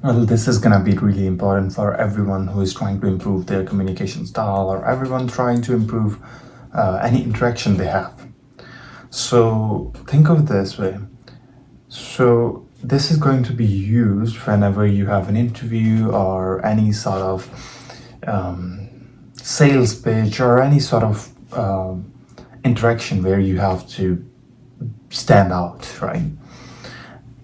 Well, this is gonna be really important for everyone who is trying to improve their communication style or everyone trying to improve any interaction they have. So think of it this way. So this is going to be used whenever you have an interview or any sort of sales pitch or any sort of interaction where you have to stand out, right?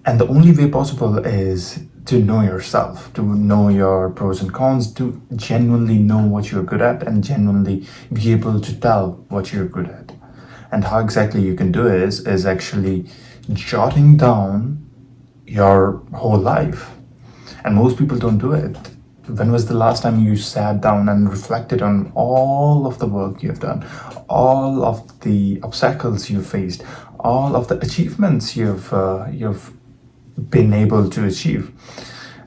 And the only way possible is to know yourself, to know your pros and cons, to genuinely know what you're good at and genuinely be able to tell what you're good at. And how exactly you can do is actually jotting down your whole life. And most people don't do it. When was the last time you sat down and reflected on all of the work you've done, all of the obstacles you faced, all of the achievements you've been able to achieve?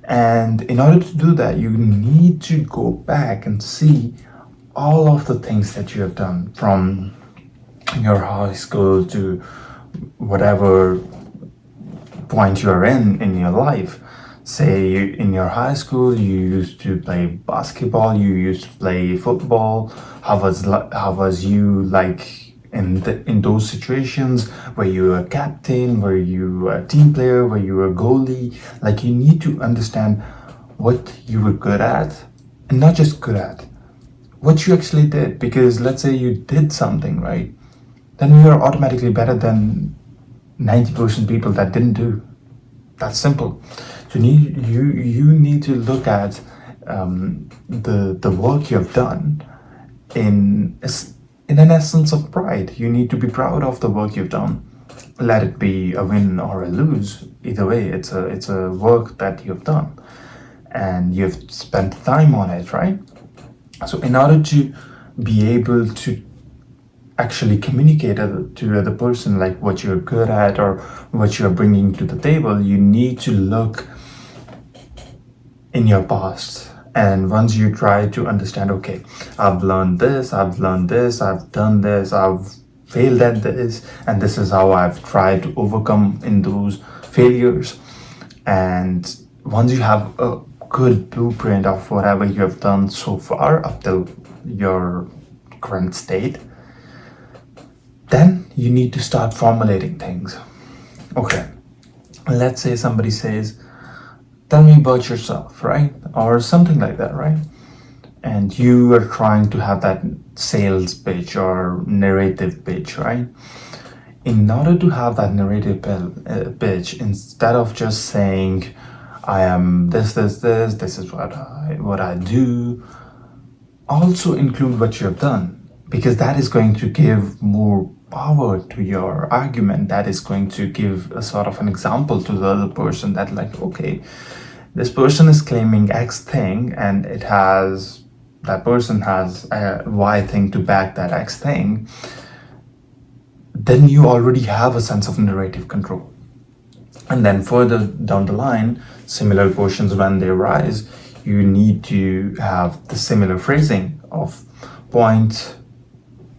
And in order to do that, you need to go back and see all of the things that you have done from your high school to whatever point you are in your life. Say in your high school you used to play basketball, you used to play football. How was you like in those situations where you were a captain, where you were a team player, where you were a goalie? Like, you need to understand what you were good at, and not just good at, what you actually did. Because let's say you did something right, then you are automatically better than 90% people that didn't do. That's simple. So you need to look at the work you've done in in an essence of pride. You need to be proud of the work you've done. Let it be a win or a lose. Either way, it's a work that you've done, and you've spent time on it, right? So in order to be able to actually communicate to the person like what you're good at or what you're bringing to the table, you need to look in your past. And once you try to understand, okay, I've learned this, I've learned this, I've done this, I've failed at this, and this is how I've tried to overcome in those failures. And once you have a good blueprint of whatever you have done so far up till your current state, then you need to start formulating things. Okay, let's say somebody says, tell me about yourself, right? Or something like that, right? And you are trying to have that sales pitch or narrative pitch, right? In order to have that narrative pitch, instead of just saying, I am this is what I do, also include what you have done, because that is going to give more power to your argument. That is going to give a sort of an example to the other person that, like, okay, this person is claiming X thing, and that person has a Y thing to back that X thing. Then you already have a sense of narrative control. And then further down the line, similar questions when they arise, you need to have the similar phrasing of point,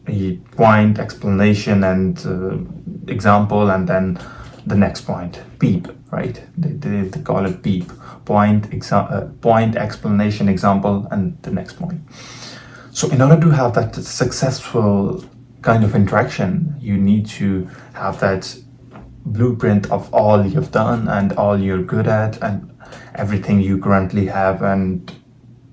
a point, explanation, and example, and then the next point, peep, right? They call it peep. Point, explanation, example, and the next point. So in order to have that successful kind of interaction, you need to have that blueprint of all you've done and all you're good at and everything you currently have and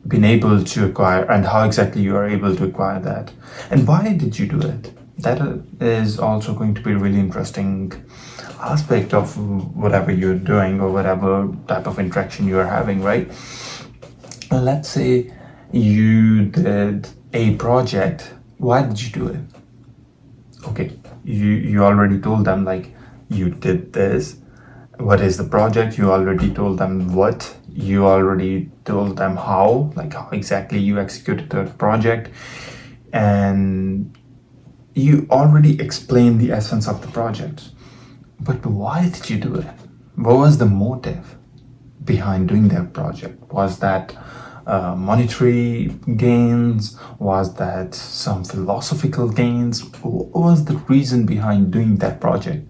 been able to acquire, and how exactly you are able to acquire that and why did you do it. That is also going to be a really interesting aspect of whatever you're doing or whatever type of interaction you are having, right? Let's say you did a project. Why did you do it? Okay, you already told them, like, you did this. What is the project? You already told them what. You already told them how, like how exactly you executed the project, and you already explained the essence of the project. But why did you do it? What was the motive behind doing that project? Was that monetary gains? Was that some philosophical gains? What was the reason behind doing that project?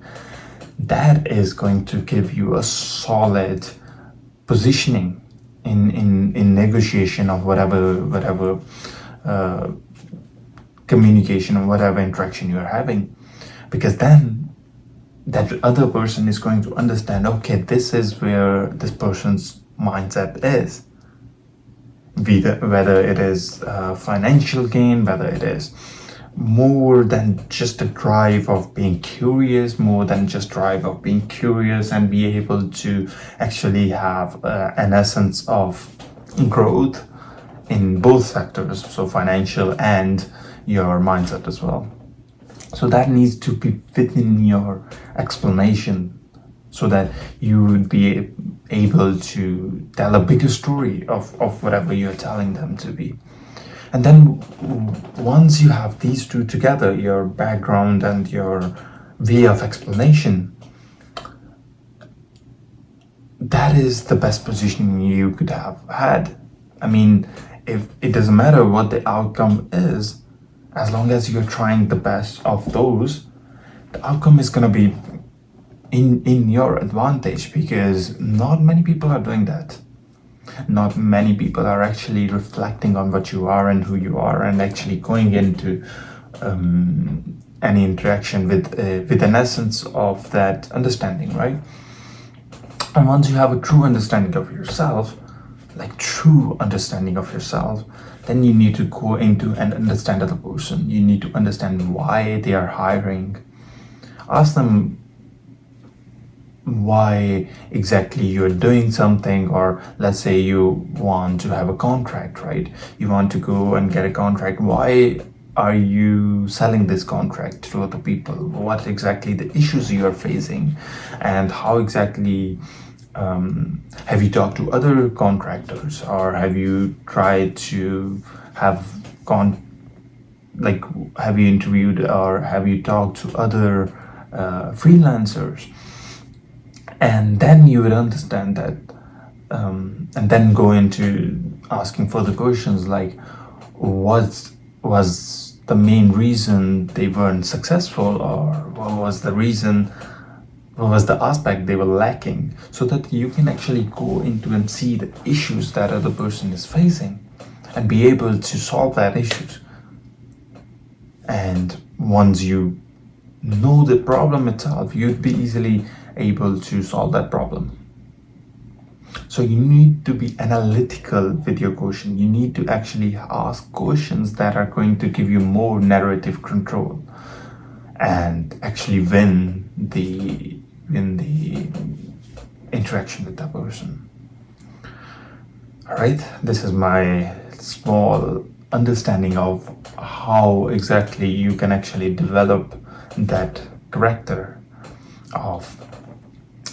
That is going to give you a solid positioning in negotiation of whatever uh, communication or whatever interaction you're having, because then that other person is going to understand, okay, this is where this person's mindset is, whether it is financial gain, whether it is more than just a drive of being curious, more than just drive of being curious and be able to actually have an essence of growth in both sectors, so financial and your mindset as well. So that needs to be within your explanation, so that you would be able to tell a bigger story of whatever you're telling them to be. And then once you have these two together, your background and your way of explanation, that is the best positioning you could have had. I mean, if it doesn't matter what the outcome is, as long as you're trying the best of those, the outcome is going to be in your advantage, because not many people are doing that. Not many people are actually reflecting on what you are and who you are, and actually going into any interaction with an essence of that understanding, right? And once you have a true understanding of yourself, like true understanding of yourself, then you need to go into and understand the other person. You need to understand why they are hiring. Ask them why exactly you're doing something, or let's say you want to have a contract, right? You want to go and get a contract. Why are you selling this contract to other people? What exactly the issues you are facing, and how exactly have you talked to other contractors, or have you tried to have have you interviewed or have you talked to other freelancers? And then you would understand that, and then go into asking further questions like, what was the main reason they weren't successful, or what was the aspect they were lacking, so that you can actually go into and see the issues that other person is facing and be able to solve that issues. And once you know the problem itself, you'd be easily able to solve that problem. So you need to be analytical with your question. You need to actually ask questions that are going to give you more narrative control and actually win the interaction with that person. All right, this is my small understanding of how exactly you can actually develop that character of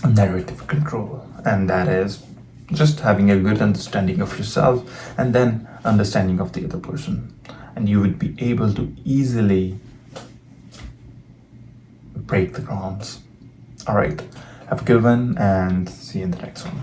narrative control, and that is just having a good understanding of yourself and then understanding of the other person, and you would be able to easily break the grounds. All right, have a good one and see you in the next one.